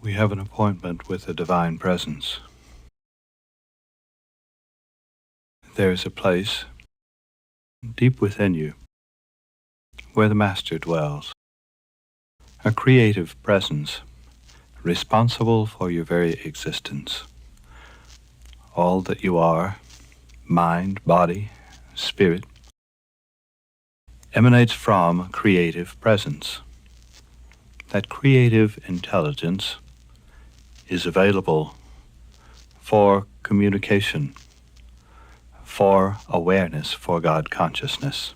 We have an appointment with the Divine Presence. There is a place deep within you where the Master dwells, a creative presence responsible for your very existence. All that you are, mind, body, spirit, emanates from a creative presence. That creative intelligence is available for communication, for awareness, for God consciousness.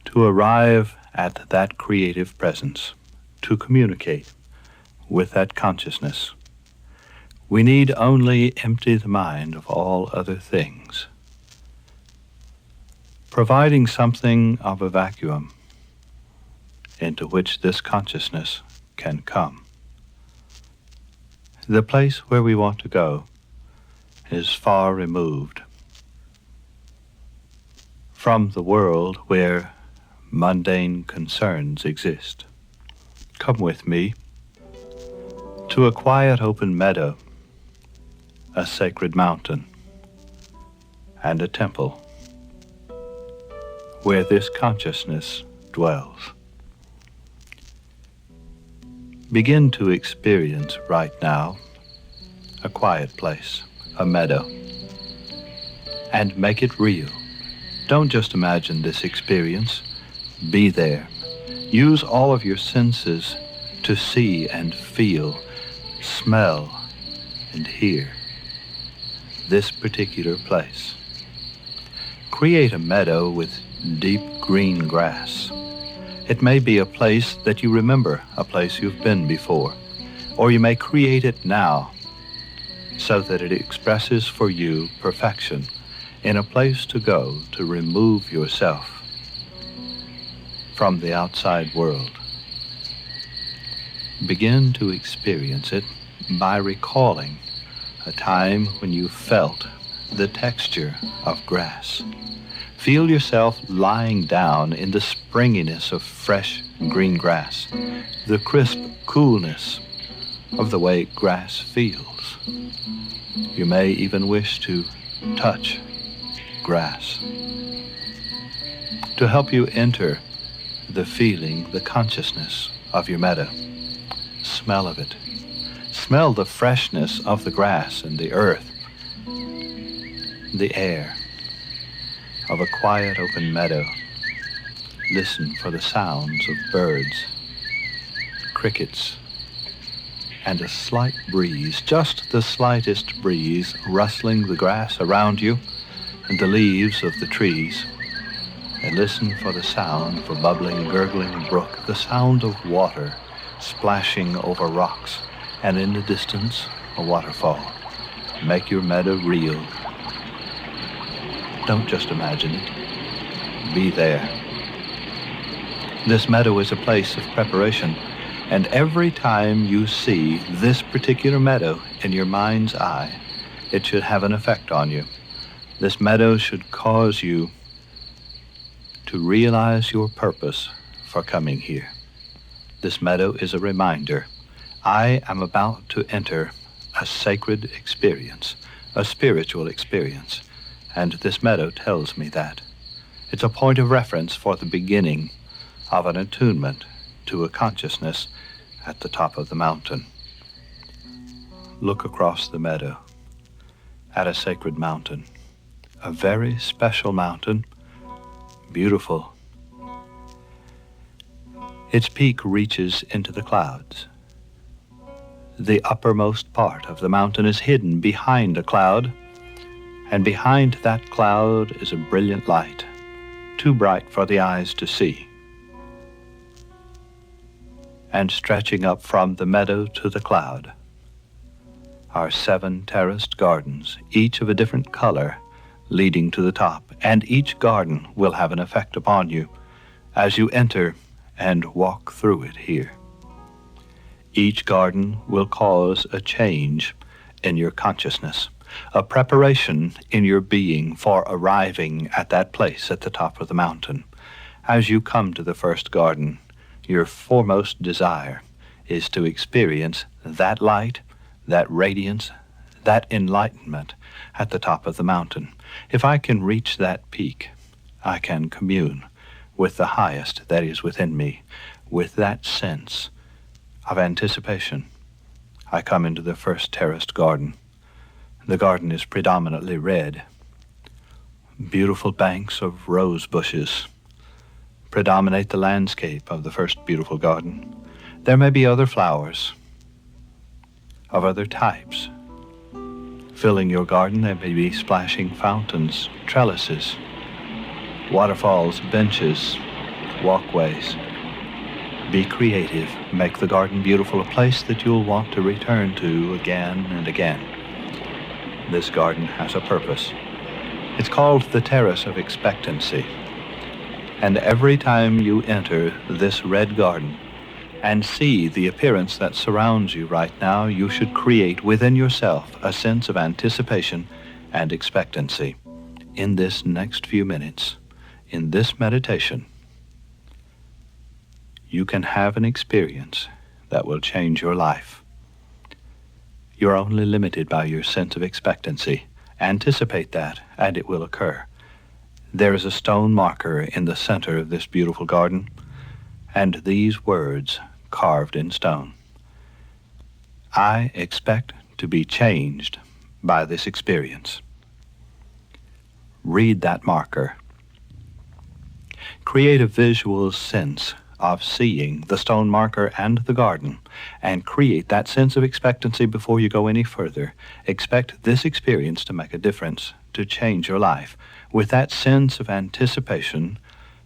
To arrive at that creative presence, to communicate with that consciousness, we need only empty the mind of all other things, providing something of a vacuum into which this consciousness can come. The place where we want to go is far removed from the world where mundane concerns exist. Come with me to a quiet open meadow, a sacred mountain, and a temple where this consciousness dwells. Begin to experience right now a quiet place, a meadow, and make it real. Don't just imagine this experience. Be there. Use all of your senses to see and feel, smell and hear this particular place. Create a meadow with deep green grass. It may be a place that you remember, a place you've been before, or you may create it now so that it expresses for you perfection in a place to go to remove yourself from the outside world. Begin to experience it by recalling a time when you felt the texture of grass. Feel yourself lying down in the springiness of fresh green grass, the crisp coolness of the way grass feels. You may even wish to touch grass. To help you enter the feeling, the consciousness of your meadow, smell of it. Smell the freshness of the grass and the earth, the air of a quiet open meadow. Listen for the sounds of birds, crickets, and a slight breeze, just the slightest breeze, rustling the grass around you and the leaves of the trees. And listen for the sound of a bubbling, gurgling brook, the sound of water splashing over rocks, and in the distance, a waterfall. Make your meadow real. Don't just imagine it. Be there. This meadow is a place of preparation, and every time you see this particular meadow in your mind's eye, it should have an effect on you. This meadow should cause you to realize your purpose for coming here. This meadow is a reminder. I am about to enter a sacred experience, a spiritual experience. And this meadow tells me that. It's a point of reference for the beginning of an attunement to a consciousness at the top of the mountain. Look across the meadow at a sacred mountain, a very special mountain, beautiful. Its peak reaches into the clouds. The uppermost part of the mountain is hidden behind a cloud, and behind that cloud is a brilliant light, too bright for the eyes to see. And stretching up from the meadow to the cloud are 7 terraced gardens, each of a different color, leading to the top, and each garden will have an effect upon you as you enter and walk through it here. Each garden will cause a change in your consciousness, a preparation in your being for arriving at that place at the top of the mountain. As you come to the first garden, your foremost desire is to experience that light, that radiance, that enlightenment at the top of the mountain. If I can reach that peak, I can commune with the highest that is within me, with that sense of anticipation. I come into the first terraced garden. The garden is predominantly red. Beautiful banks of rose bushes predominate the landscape of the first beautiful garden. There may be other flowers of other types filling your garden. There may be splashing fountains, trellises, waterfalls, benches, walkways. Be creative. Make the garden beautiful, a place that you'll want to return to again and again. This garden has a purpose. It's called the Terrace of Expectancy. And every time you enter this red garden and see the appearance that surrounds you right now, you should create within yourself a sense of anticipation and expectancy. In this next few minutes, in this meditation, you can have an experience that will change your life. You're only limited by your sense of expectancy. Anticipate that, and it will occur. There is a stone marker in the center of this beautiful garden, and these words carved in stone. I expect to be changed by this experience. Read that marker. Create a visual sense of seeing the stone marker and the garden, and create that sense of expectancy before you go any further. Expect this experience to make a difference, to change your life. With that sense of anticipation,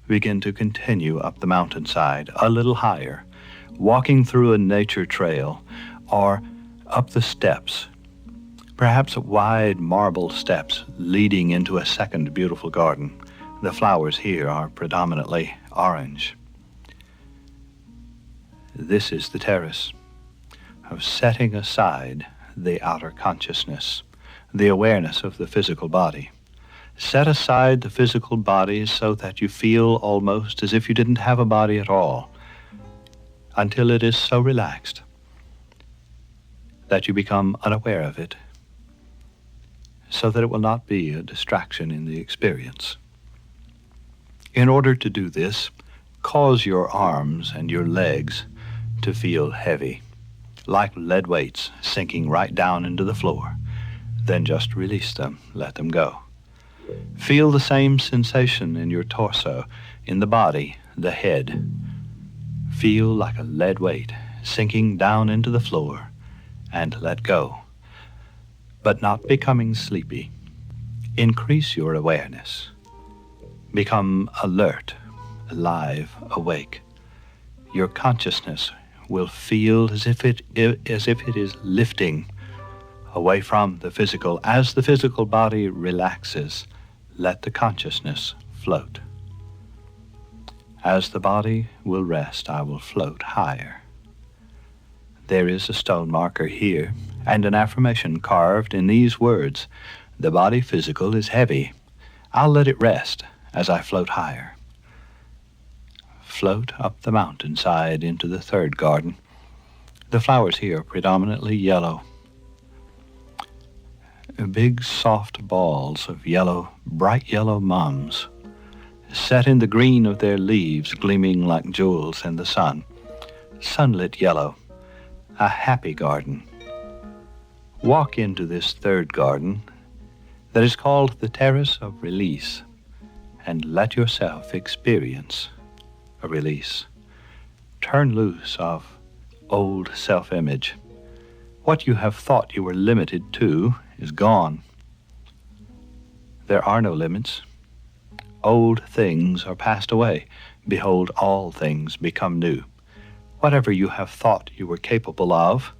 begin to continue up the mountainside, a little higher, walking through a nature trail, or up the steps, perhaps wide marble steps leading into a second beautiful garden. The flowers here are predominantly orange. This is the terrace of setting aside the outer consciousness, the awareness of the physical body. Set aside the physical body so that you feel almost as if you didn't have a body at all, until it is so relaxed that you become unaware of it, so that it will not be a distraction in the experience. In order to do this, cause your arms and your legs to feel heavy, like lead weights sinking right down into the floor. Then just release them, let them go. Feel the same sensation in your torso, in the body, the head. Feel like a lead weight sinking down into the floor, and let go. But not becoming sleepy. Increase your awareness. Become alert, alive, awake. Your consciousness will feel as if it is lifting away from the physical. As the physical body relaxes, let the consciousness float. As the body will rest, I will float higher. There is a stone marker here, and an affirmation carved in these words: the body physical is heavy. I'll let it rest as I float higher. Float up the mountainside into the third garden. The flowers here are predominantly yellow. Big soft balls of yellow, bright yellow mums, set in the green of their leaves, gleaming like jewels in the sun. Sunlit yellow, a happy garden. Walk into this third garden that is called the Terrace of Release, and let yourself experience a release. Turn loose of old self-image. What you have thought you were limited to is gone. There are no limits. Old things are passed away. Behold, all things become new. Whatever you have thought you were capable of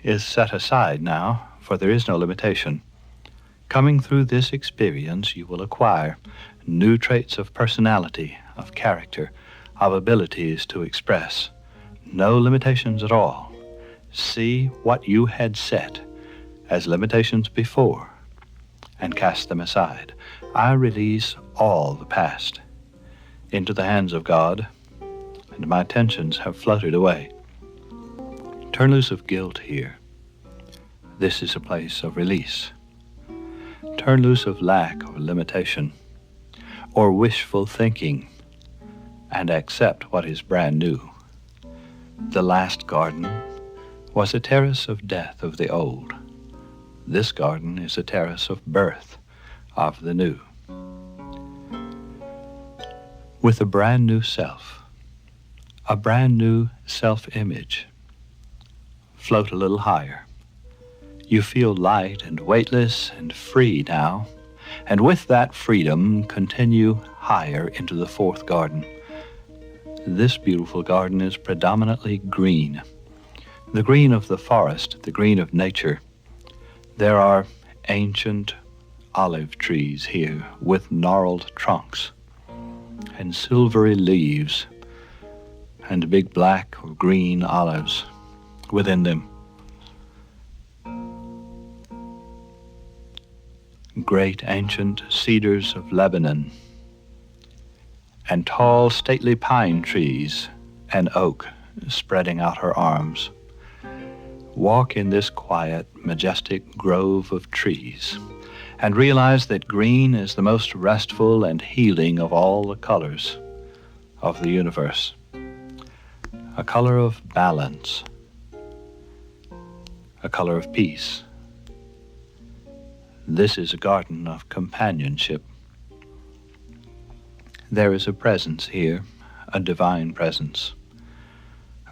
is set aside now, for there is no limitation. Coming through this experience, you will acquire new traits of personality, of character, of abilities to express. No limitations at all. See what you had set as limitations before and cast them aside. I release all the past into the hands of God, and my tensions have floated away. Turn loose of guilt here. This is a place of release. Turn loose of lack or limitation or wishful thinking and accept what is brand new. The last garden was a terrace of death of the old. This garden is a terrace of birth of the new. With a brand new self, a brand new self-image, float a little higher. You feel light and weightless and free now, and with that freedom, continue higher into the fourth garden. This beautiful garden is predominantly green. The green of the forest, the green of nature. There are ancient olive trees here with gnarled trunks and silvery leaves and big black or green olives within them. Great ancient cedars of Lebanon and tall stately pine trees and oak spreading out her arms. Walk in this quiet, majestic grove of trees and realize that green is the most restful and healing of all the colors of the universe. A color of balance, a color of peace. This is a garden of companionship. There is a presence here, a divine presence.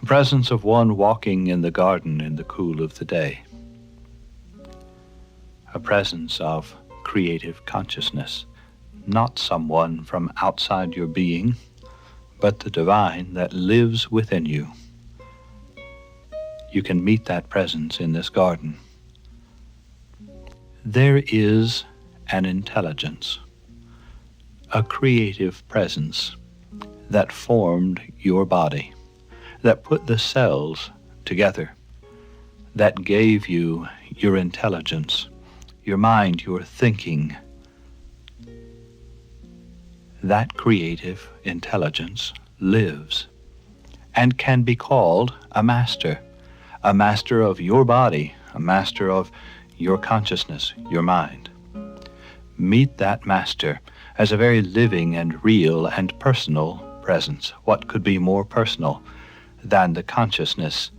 A presence of one walking in the garden in the cool of the day. A presence of creative consciousness, not someone from outside your being, but the divine that lives within you. You can meet that presence in this garden. There is an intelligence, a creative presence that formed your body, that put the cells together, that gave you your intelligence, your mind, your thinking. That creative intelligence lives and can be called a master of your body, a master of your consciousness, your mind. Meet that master as a very living and real and personal presence. What could be more personal than the consciousness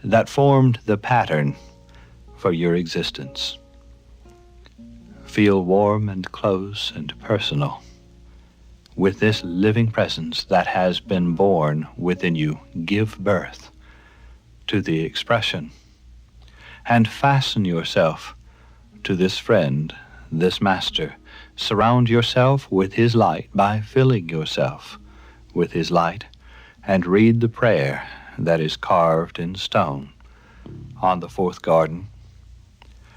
that formed the pattern for your existence? Feel warm and close and personal with this living presence that has been born within you. Give birth to the expression and fasten yourself to this friend, this master. Surround yourself with his light by filling yourself with his light, and read the prayer that is carved in stone on the fourth garden.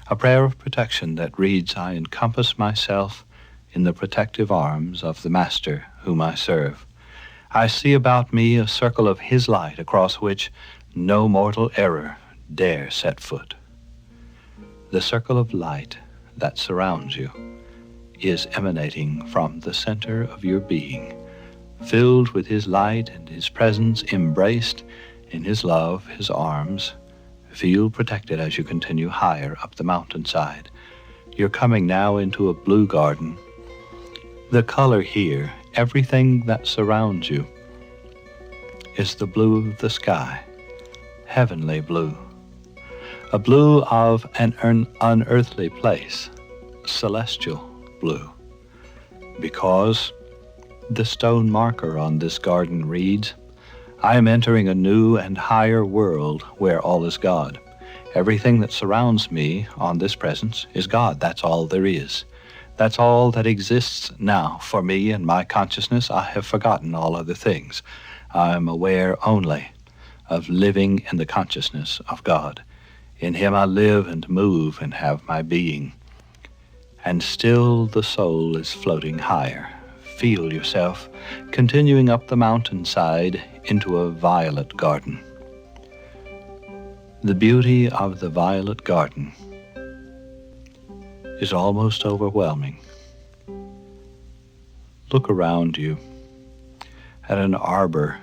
A prayer of protection that reads, I encompass myself in the protective arms of the Master whom I serve. I see about me a circle of his light across which no mortal error dare set foot. The circle of light that surrounds you is emanating from the center of your being, filled with his light and his presence, embraced in his love, his arms. Feel protected as you continue higher up the mountainside. You're coming now into a blue garden. The color here, everything that surrounds you, is the blue of the sky, heavenly blue. A blue of an unearthly place, celestial blue, because the stone marker on this garden reads, I am entering a new and higher world where all is God. Everything that surrounds me on this presence is God. That's all there is. That's all that exists now for me and my consciousness. I have forgotten all other things. I am aware only of living in the consciousness of God. In him I live and move and have my being. And still the soul is floating higher. Feel yourself continuing up the mountainside into a violet garden. The beauty of the violet garden is almost overwhelming. Look around you at an arbor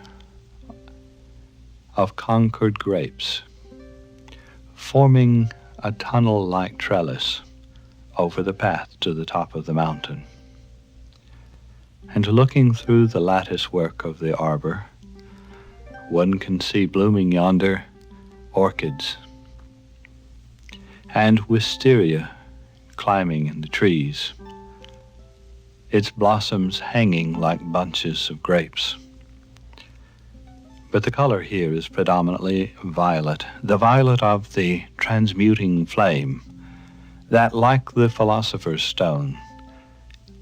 of Concord grapes forming a tunnel-like trellis over the path to the top of the mountain. And looking through the lattice work of the arbor, one can see blooming yonder orchids and wisteria climbing in the trees, its blossoms hanging like bunches of grapes. But the color here is predominantly violet, the violet of the transmuting flame that, like the philosopher's stone,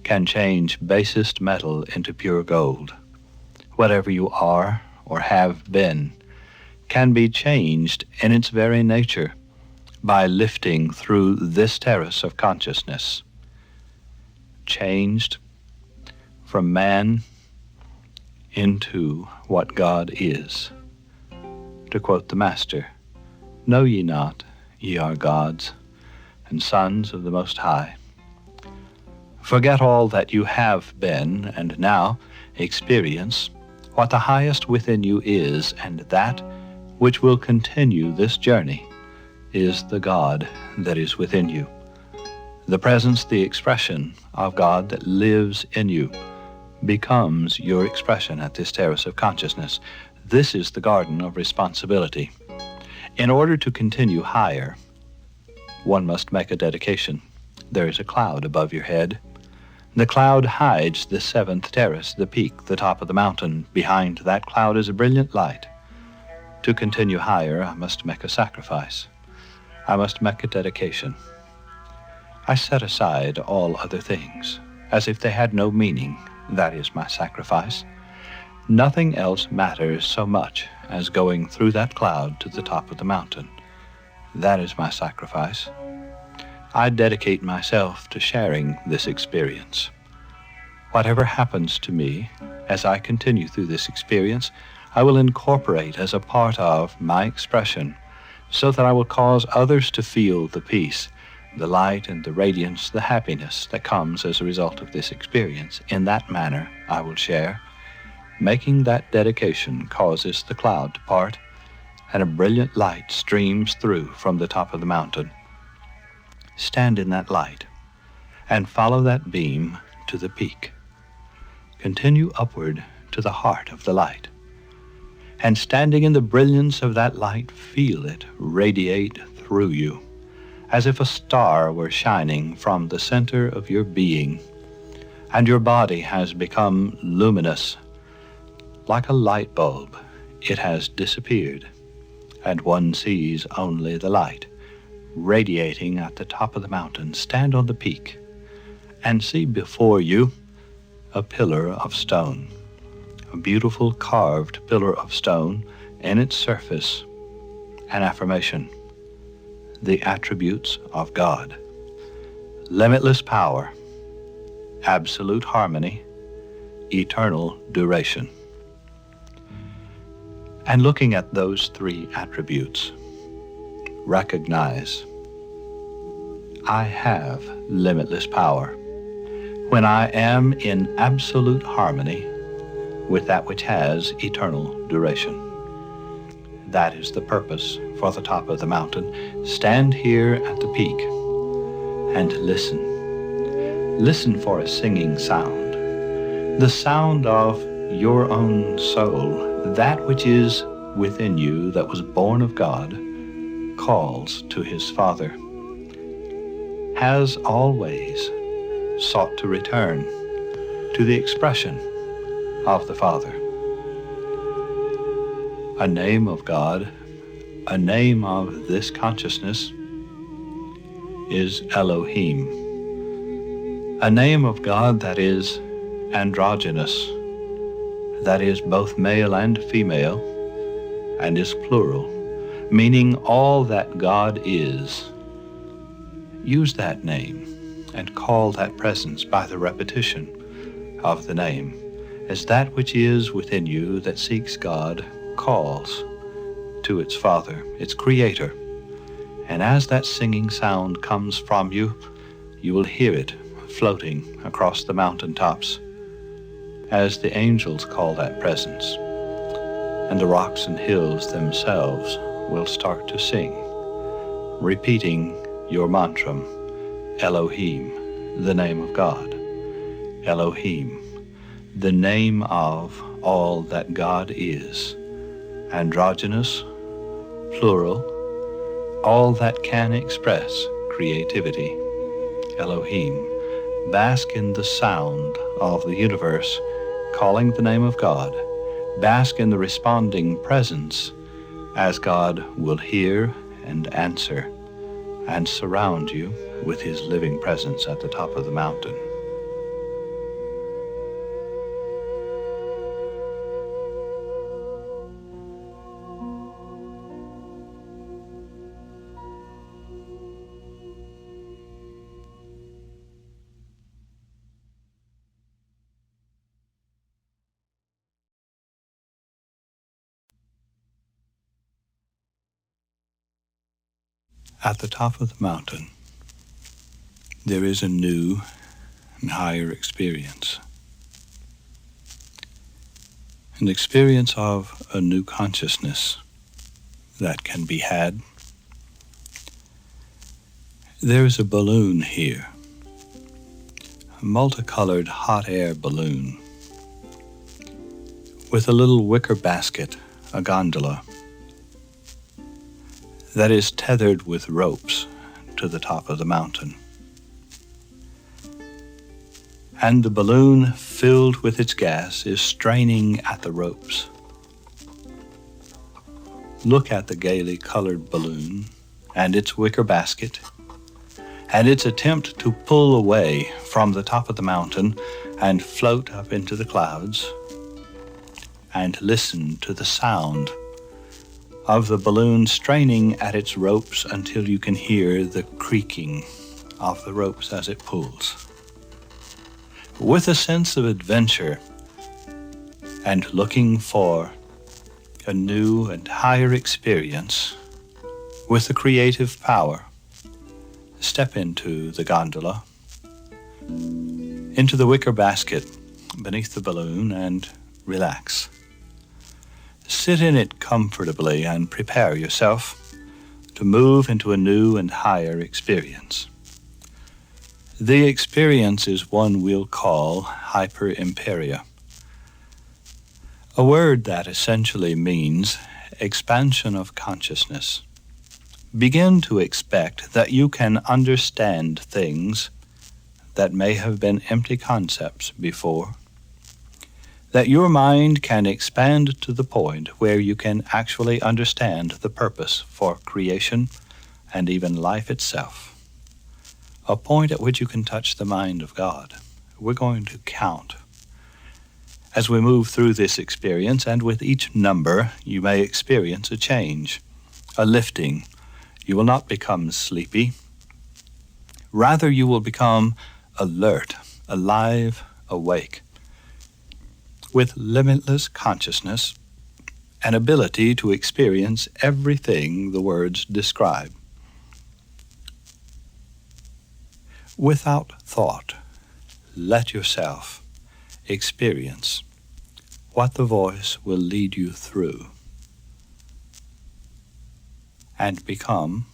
can change basest metal into pure gold. Whatever you are or have been can be changed in its very nature by lifting through this terrace of consciousness. Changed from man into what God is. To quote the Master, "Know ye not, ye are gods, and sons of the Most High." Forget all that you have been, and now experience what the highest within you is, and that which will continue this journey is the God that is within you. The presence, the expression of God that lives in you becomes your expression at this terrace of consciousness. This is the garden of responsibility. In order to continue higher, one must make a dedication. There is a cloud above your head. The cloud hides the seventh terrace, the peak, the top of the mountain. Behind that cloud is a brilliant light. To continue higher, I must make a sacrifice. I must make a dedication. I set aside all other things, as if they had no meaning. That is my sacrifice. Nothing else matters so much as going through that cloud to the top of the mountain. That is my sacrifice. I dedicate myself to sharing this experience. Whatever happens to me as I continue through this experience, I will incorporate as a part of my expression, so that I will cause others to feel the peace, the light and the radiance, the happiness that comes as a result of this experience. In that manner I will share. Making that dedication causes the cloud to part, and a brilliant light streams through from the top of the mountain. Stand in that light and follow that beam to the peak. Continue upward to the heart of the light. And standing in the brilliance of that light, feel it radiate through you, as if a star were shining from the center of your being, and your body has become luminous. Like a light bulb, it has disappeared, and one sees only the light radiating at the top of the mountain. Stand on the peak and see before you a pillar of stone, a beautiful carved pillar of stone, in its surface an affirmation: the attributes of God, limitless power, absolute harmony, eternal duration. And looking at those three attributes, recognize I have limitless power when I am in absolute harmony with that which has eternal duration. That is the purpose for the top of the mountain. Stand here at the peak and listen. Listen for a singing sound, the sound of your own soul. That which is within you that was born of God calls to his Father, has always sought to return to the expression of the Father. A name of God, a name of this consciousness, is Elohim. A name of God that is androgynous, that is both male and female, and is plural, meaning all that God is. Use that name and call that presence by the repetition of the name, as that which is within you that seeks God calls to its Father, its Creator. And as that singing sound comes from you, you will hear it floating across the mountaintops, as the angels call that presence, and the rocks and hills themselves will start to sing repeating your mantra, Elohim, the name of God. Elohim, the name of all that God is, androgynous, plural, all that can express creativity. Elohim, bask in the sound of the universe calling the name of God. Bask in the responding presence as God will hear and answer and surround you with his living presence at the top of the mountain. At the top of the mountain, there is a new and higher experience. An experience of a new consciousness that can be had. There is a balloon here, a multicolored hot air balloon, with a little wicker basket, a gondola, that is tethered with ropes to the top of the mountain. And the balloon, filled with its gas, is straining at the ropes. Look at the gaily colored balloon and its wicker basket, and its attempt to pull away from the top of the mountain and float up into the clouds, and listen to the sound of the balloon straining at its ropes until you can hear the creaking of the ropes as it pulls. With a sense of adventure and looking for a new and higher experience with the creative power, step into the gondola, into the wicker basket beneath the balloon, and relax. Sit in it comfortably and prepare yourself to move into a new and higher experience. The experience is one we'll call hyperimperia, a word that essentially means expansion of consciousness. Begin to expect that you can understand things that may have been empty concepts before, that your mind can expand to the point where you can actually understand the purpose for creation and even life itself. A point at which you can touch the mind of God. We're going to count as we move through this experience, and with each number you may experience a change, a lifting. You will not become sleepy. Rather, you will become alert, alive, awake, with limitless consciousness and ability to experience everything the words describe. Without thought, let yourself experience what the voice will lead you through and become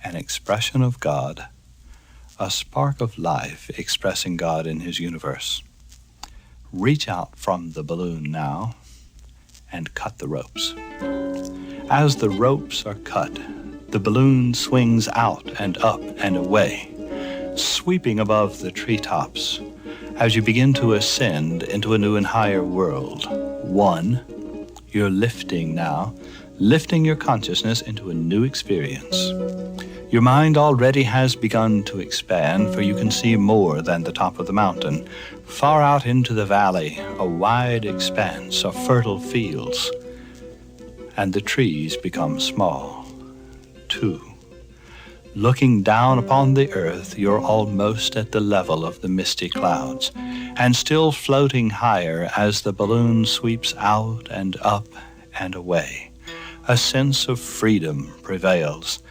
an expression of God, a spark of life expressing God in his universe. Reach out from the balloon now and cut the ropes. As the ropes are cut, the balloon swings out and up and away, sweeping above the treetops as you begin to ascend into a new and higher world. One, you're lifting now, lifting your consciousness into a new experience. Your mind already has begun to expand, for you can see more than the top of the mountain. Far out into the valley, a wide expanse of fertile fields, and the trees become small. 2. Looking down upon the earth, you're almost at the level of the misty clouds, and still floating higher as the balloon sweeps out and up and away. A sense of freedom prevails,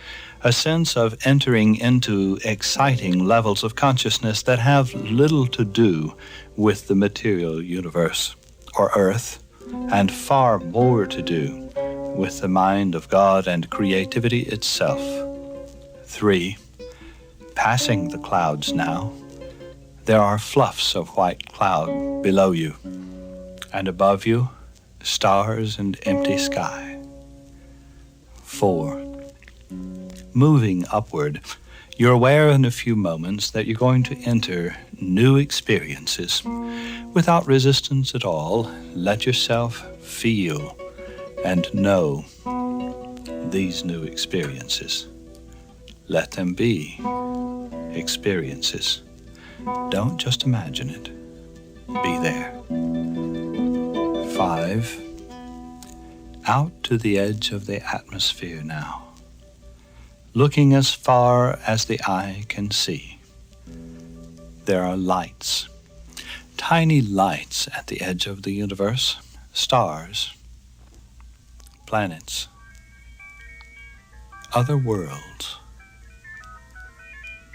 a sense of entering into exciting levels of consciousness that have little to do with the material universe or earth, and far more to do with the mind of God and creativity itself. 3. Passing the clouds now, there are fluffs of white cloud below you, and above you, stars and empty sky. 4. Moving upward, you're aware in a few moments that you're going to enter new experiences. Without resistance at all, let yourself feel and know these new experiences. Let them be experiences. Don't just imagine it. Be there. 5. Out to the edge of the atmosphere now, looking as far as the eye can see. There are lights, tiny lights at the edge of the universe, stars, planets, other worlds.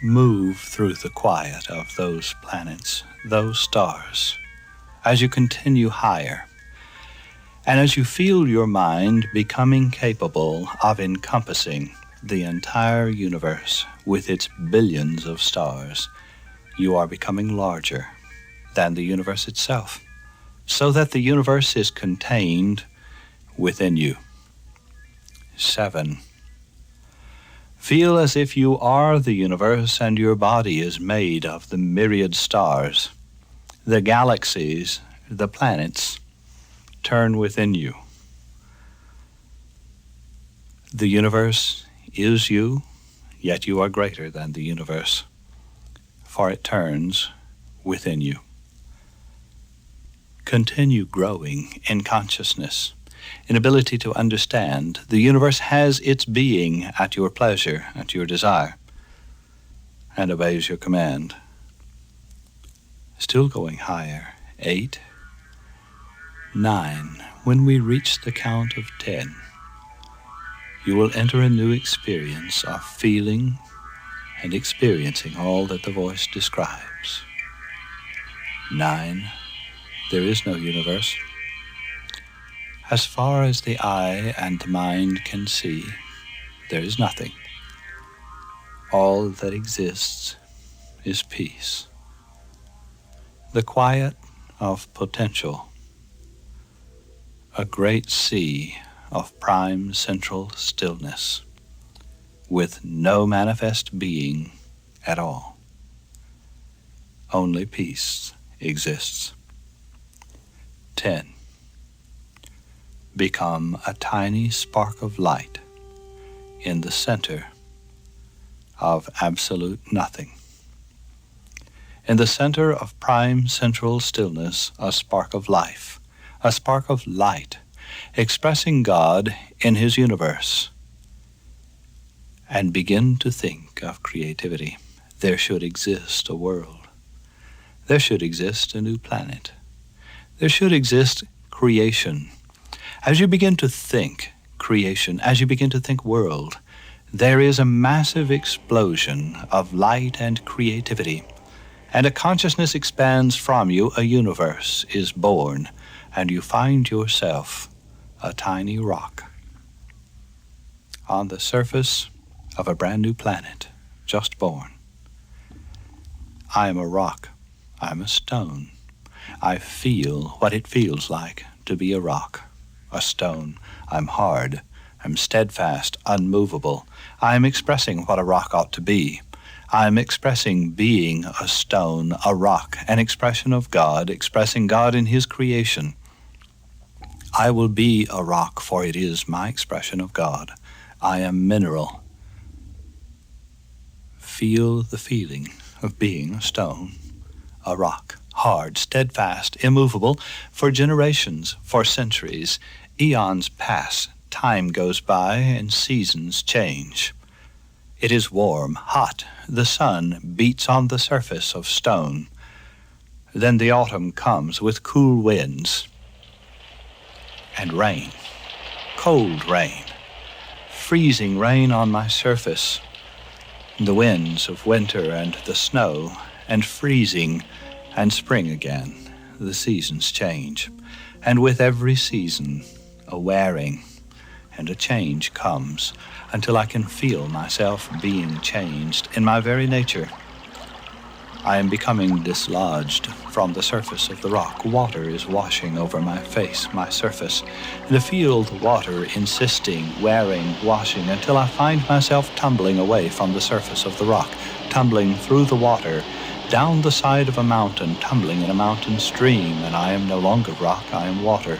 Move through the quiet of those planets, those stars, as you continue higher, and as you feel your mind becoming capable of encompassing the entire universe with its billions of stars, you are becoming larger than the universe itself, so that the universe is contained within you. 7. Feel as if you are the universe and your body is made of the myriad stars. The galaxies, the planets, turn within you. The universe is you, yet you are greater than the universe, for it turns within you. Continue growing in consciousness, in ability to understand. The universe has its being at your pleasure, at your desire, and obeys your command. Still going higher. 8, 9. When we reach the count of 10, you will enter a new experience of feeling and experiencing all that the voice describes. 9. There is no universe. As far as the eye and the mind can see, there is nothing. All that exists is peace. The quiet of potential, a great sea of prime central stillness, with no manifest being at all. Only peace exists. 10. Become a tiny spark of light in the center of absolute nothing. In the center of prime central stillness, a spark of life, a spark of light, expressing God in His universe. And begin to think of creativity. There should exist a world. There should exist a new planet. There should exist creation. As you begin to think creation, as you begin to think world, there is a massive explosion of light and creativity, and a consciousness expands from you, a universe is born, and you find yourself a tiny rock on the surface of a brand new planet, just born. I am a rock. I'm a stone. I feel what it feels like to be a rock, a stone. I'm hard. I'm steadfast, unmovable. I'm expressing what a rock ought to be. I'm expressing being a stone, a rock, an expression of God, expressing God in His creation. I will be a rock, for it is my expression of God. I am mineral. Feel the feeling of being a stone, a rock, hard, steadfast, immovable, for generations, for centuries. Eons pass, time goes by, and seasons change. It is warm, hot. The sun beats on the surface of stone. Then the autumn comes with cool winds and rain, cold rain, freezing rain on my surface, the winds of winter and the snow, and freezing and spring again. The seasons change, and with every season, a wearing and a change comes until I can feel myself being changed in my very nature. I am becoming dislodged from the surface of the rock. Water is washing over my face, my surface, and I feel the water insisting, wearing, washing, until I find myself tumbling away from the surface of the rock, tumbling through the water, down the side of a mountain, tumbling in a mountain stream, and I am no longer rock, I am water.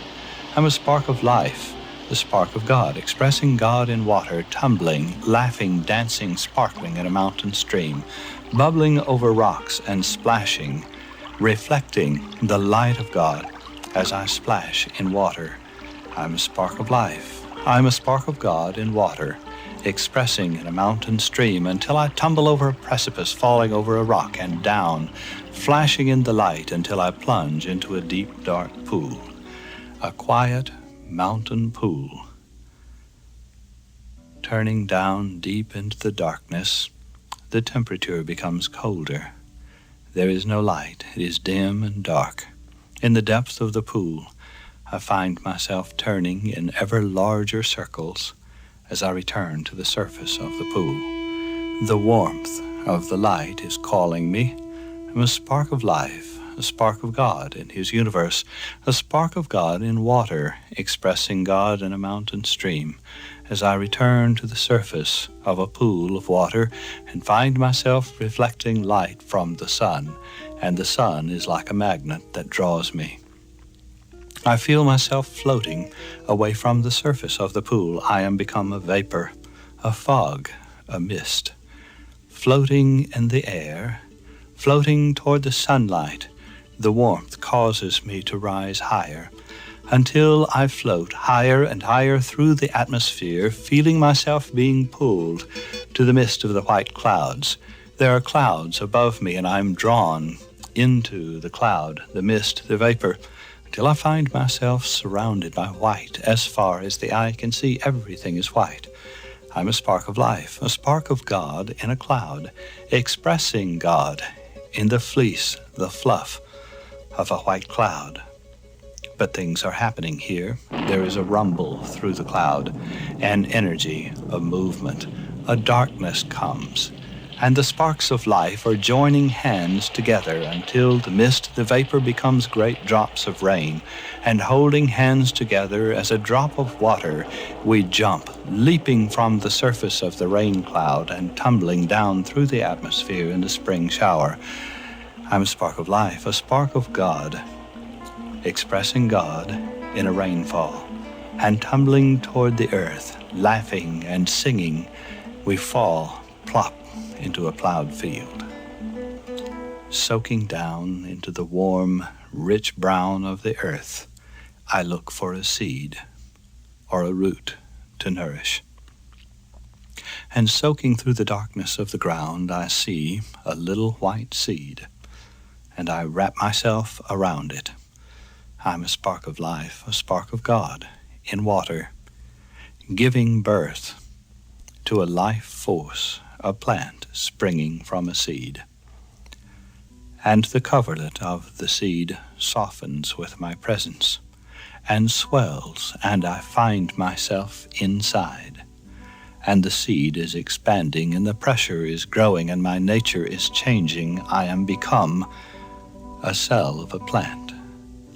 I'm a spark of life, the spark of God, expressing God in water, tumbling, laughing, dancing, sparkling in a mountain stream, bubbling over rocks and splashing, reflecting the light of God as I splash in water. I'm a spark of life. I'm a spark of God in water, expressing in a mountain stream until I tumble over a precipice, falling over a rock and down, flashing in the light until I plunge into a deep, dark pool, a quiet mountain pool. Turning down deep into the darkness, the temperature becomes colder. There is no light. It is dim and dark. In the depth of the pool, I find myself turning in ever larger circles as I return to the surface of the pool. The warmth of the light is calling me. I'm a spark of life, a spark of God in His universe, a spark of God in water, expressing God in a mountain stream, as I return to the surface of a pool of water and find myself reflecting light from the sun, and the sun is like a magnet that draws me. I feel myself floating away from the surface of the pool. I am become a vapor, a fog, a mist, floating in the air, floating toward the sunlight. The warmth causes me to rise higher, until I float higher and higher through the atmosphere, feeling myself being pulled to the midst of the white clouds. There are clouds above me, and I'm drawn into the cloud, the mist, the vapor, until I find myself surrounded by white. As far as the eye can see, everything is white. I'm a spark of life, a spark of God in a cloud, expressing God in the fleece, the fluff of a white cloud. But things are happening here. There is a rumble through the cloud, an energy of movement. A darkness comes, and the sparks of life are joining hands together until the mist, the vapor becomes great drops of rain, and holding hands together as a drop of water, we jump, leaping from the surface of the rain cloud and tumbling down through the atmosphere in the spring shower. I'm a spark of life, a spark of God, expressing God in a rainfall, and tumbling toward the earth, laughing and singing, we fall, plop, into a plowed field. Soaking down into the warm, rich brown of the earth, I look for a seed or a root to nourish. And soaking through the darkness of the ground, I see a little white seed, and I wrap myself around it. I'm a spark of life, a spark of God in water, giving birth to a life force, a plant springing from a seed. And the coverlet of the seed softens with my presence and swells, and I find myself inside. And the seed is expanding, and the pressure is growing, and my nature is changing. I am become a cell of a plant.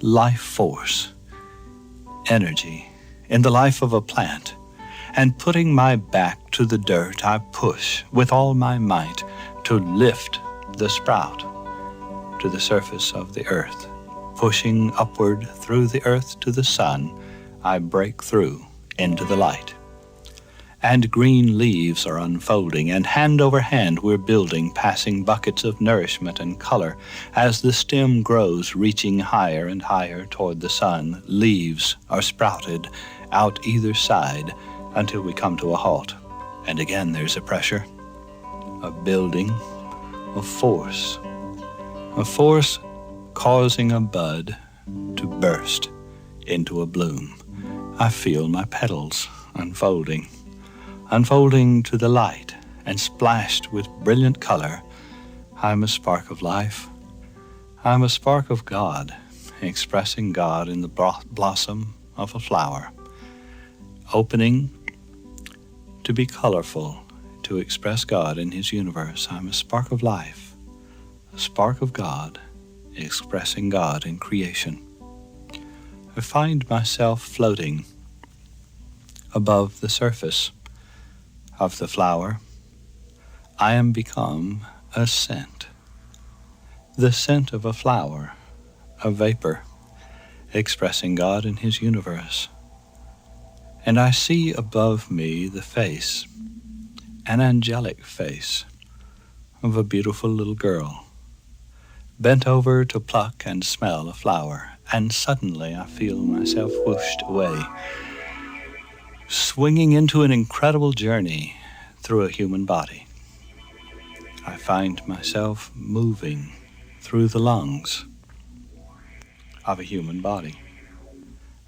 Life force, energy in the life of a plant, and putting my back to the dirt, I push with all my might to lift the sprout to the surface of the earth. Pushing upward through the earth to the sun, I break through into the light. And green leaves are unfolding, and hand over hand we're building, passing buckets of nourishment and color as the stem grows, reaching higher and higher toward the sun. Leaves are sprouted out either side until we come to a halt. And again there's a pressure, a building, a force causing a bud to burst into a bloom. I feel my petals unfolding to the light and splashed with brilliant color. I'm a spark of life. I'm a spark of God, expressing God in the blossom of a flower, opening to be colorful, to express God in his universe. I'm a spark of life, a spark of God, expressing God in creation. I find myself floating above the surface of the flower. I am become a scent, the scent of a flower, a vapor, expressing God in his universe. And I see above me the face, an angelic face, of a beautiful little girl, bent over to pluck and smell a flower, and suddenly I feel myself whooshed away, swinging into an incredible journey through a human body. I find myself moving through the lungs of a human body,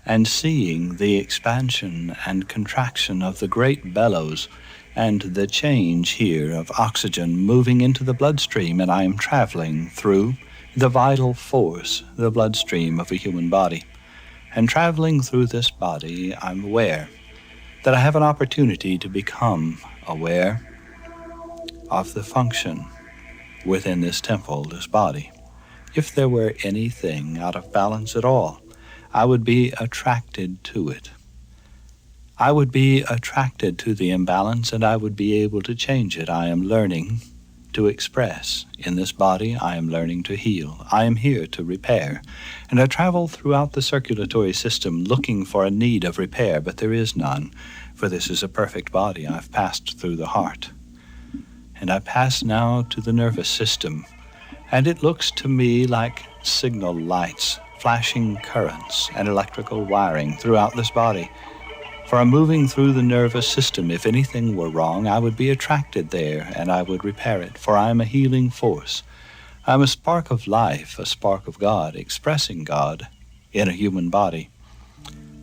and seeing the expansion and contraction of the great bellows and the change here of oxygen moving into the bloodstream, and I am traveling through the vital force, the bloodstream of a human body. And traveling through this body, I'm aware that I have an opportunity to become aware of the function within this temple, this body. If there were anything out of balance at all, I would be attracted to it. I would be attracted to the imbalance, and I would be able to change it. I am learning to express. In this body, I am learning to heal. I am here to repair. And I travel throughout the circulatory system looking for a need of repair, but there is none, for this is a perfect body. I've passed through the heart. And I pass now to the nervous system, and it looks to me like signal lights, flashing currents, and electrical wiring throughout this body. For I'm moving through the nervous system. If anything were wrong, I would be attracted there, and I would repair it, for I am a healing force. I'm a spark of life, a spark of God, expressing God in a human body.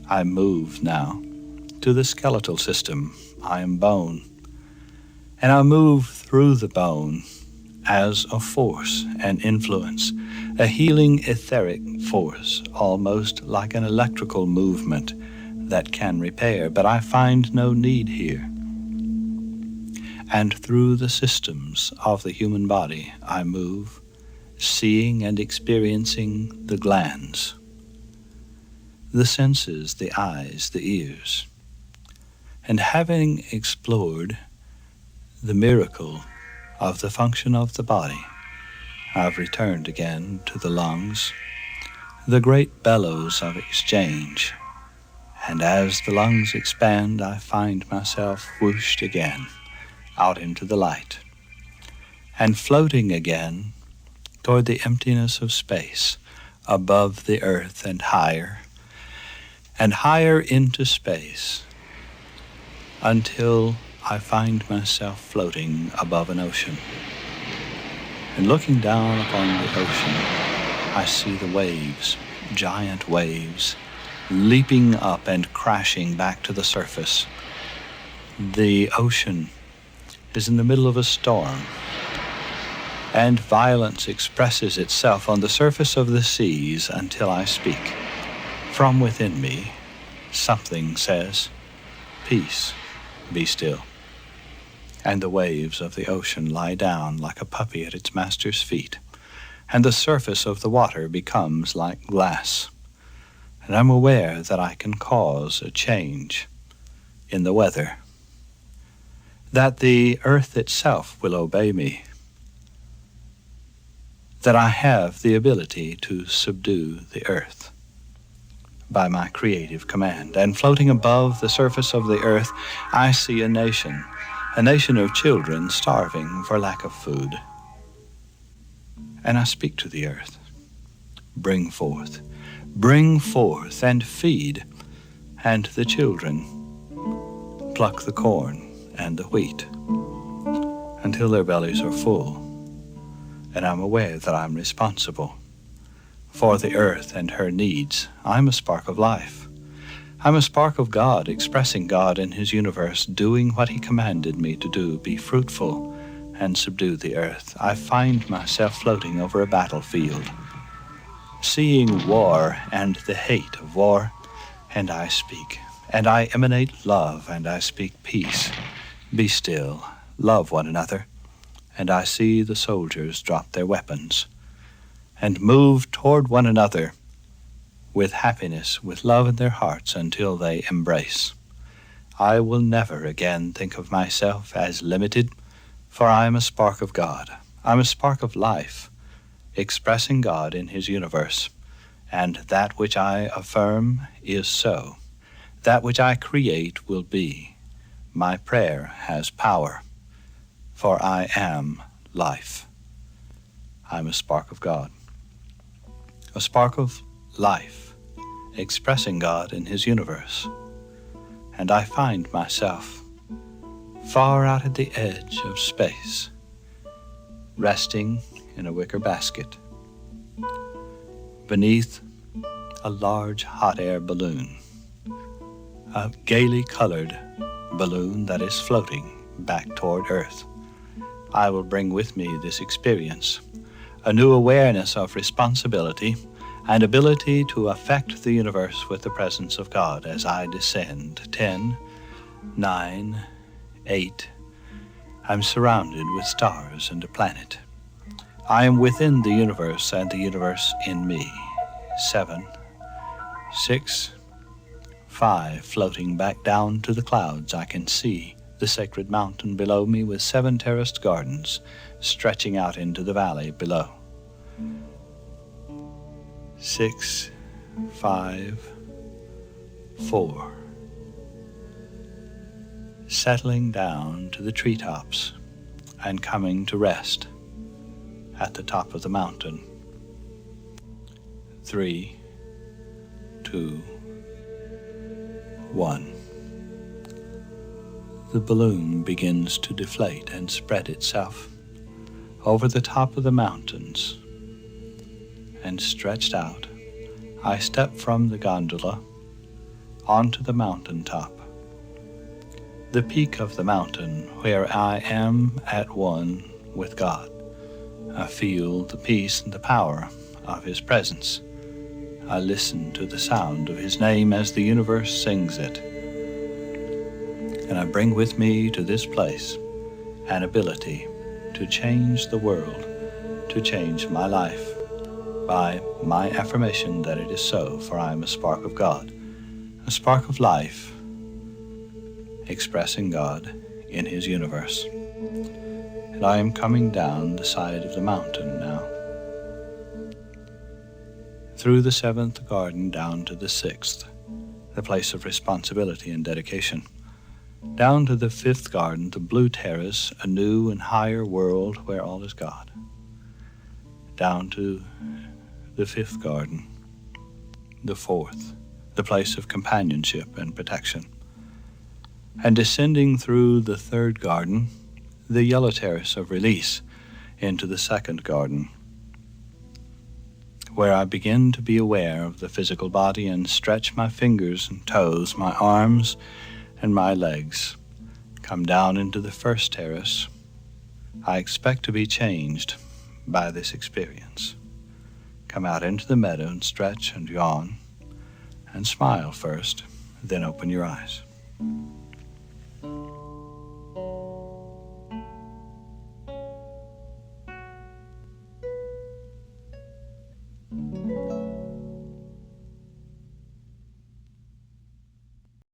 I move now to the skeletal system. I am bone, and I move through the bone as a force, an influence, a healing etheric force, almost like an electrical movement that can repair, but I find no need here. And through the systems of the human body, I move, seeing and experiencing the glands, the senses, the eyes, the ears. And having explored the miracle of the function of the body, I've returned again to the lungs, the great bellows of exchange. And as the lungs expand, I find myself whooshed again out into the light, and floating again toward the emptiness of space, above the earth and higher into space, until I find myself floating above an ocean. And looking down upon the ocean, I see the waves, giant waves, leaping up and crashing back to the surface. The ocean is in the middle of a storm, and violence expresses itself on the surface of the seas until I speak. From within me, something says, "Peace, be still." And the waves of the ocean lie down like a puppy at its master's feet, and the surface of the water becomes like glass. And I'm aware that I can cause a change in the weather, that the earth itself will obey me, that I have the ability to subdue the earth by my creative command. And floating above the surface of the earth, I see a nation of children starving for lack of food. And I speak to the earth, bring forth and feed, and the children pluck the corn and the wheat until their bellies are full. And I'm aware that I'm responsible for the earth and her needs. I'm a spark of life. I'm a spark of God, expressing God in his universe, doing what he commanded me to do, be fruitful and subdue the earth. I find myself floating over a battlefield, seeing war and the hate of war, and I speak. And I emanate love, and I speak peace, Be still, love one another, and I see the soldiers drop their weapons and move toward one another with happiness, with love in their hearts until they embrace. I will never again think of myself as limited, for I am a spark of God. I'm a spark of life, expressing God in his universe, and that which I affirm is so. That which I create will be. My prayer has power, for I am life. I'm a spark of God, a spark of life, expressing God in his universe. And I find myself far out at the edge of space, resting in a wicker basket, beneath a large hot air balloon, a gaily colored balloon that is floating back toward Earth. I will bring with me this experience, a new awareness of responsibility and ability to affect the universe with the presence of God as I descend. 10, 9, 8. I'm surrounded with stars and a planet. I am within the universe and the universe in me. 7, 6, 5. Floating back down to the clouds, I can see the sacred mountain below me with 7 terraced gardens stretching out into the valley below. 6, 5, 4. Settling down to the treetops and coming to rest at the top of the mountain. 3, 2, 1. The balloon begins to deflate and spread itself over the top of the mountains, and stretched out, I step from the gondola onto the mountain top, the peak of the mountain where I am at one with God. I feel the peace and the power of his presence. I listen to the sound of his name as the universe sings it. And I bring with me to this place an ability to change the world, to change my life by my affirmation that it is so, for I am a spark of God, a spark of life, expressing God in his universe. And I am coming down the side of the mountain now, through the 7th garden down to the 6th, the place of responsibility and dedication, down to the 5th garden, the blue terrace, a new and higher world where all is God, down to the 5th garden, the 4th, the place of companionship and protection, and descending through the 3rd garden, the yellow terrace of release, into the 2nd garden, where I begin to be aware of the physical body and stretch my fingers and toes, my arms and my legs. Come down into the 1st terrace. I expect to be changed by this experience. Come out into the meadow and stretch and yawn and smile first, then open your eyes.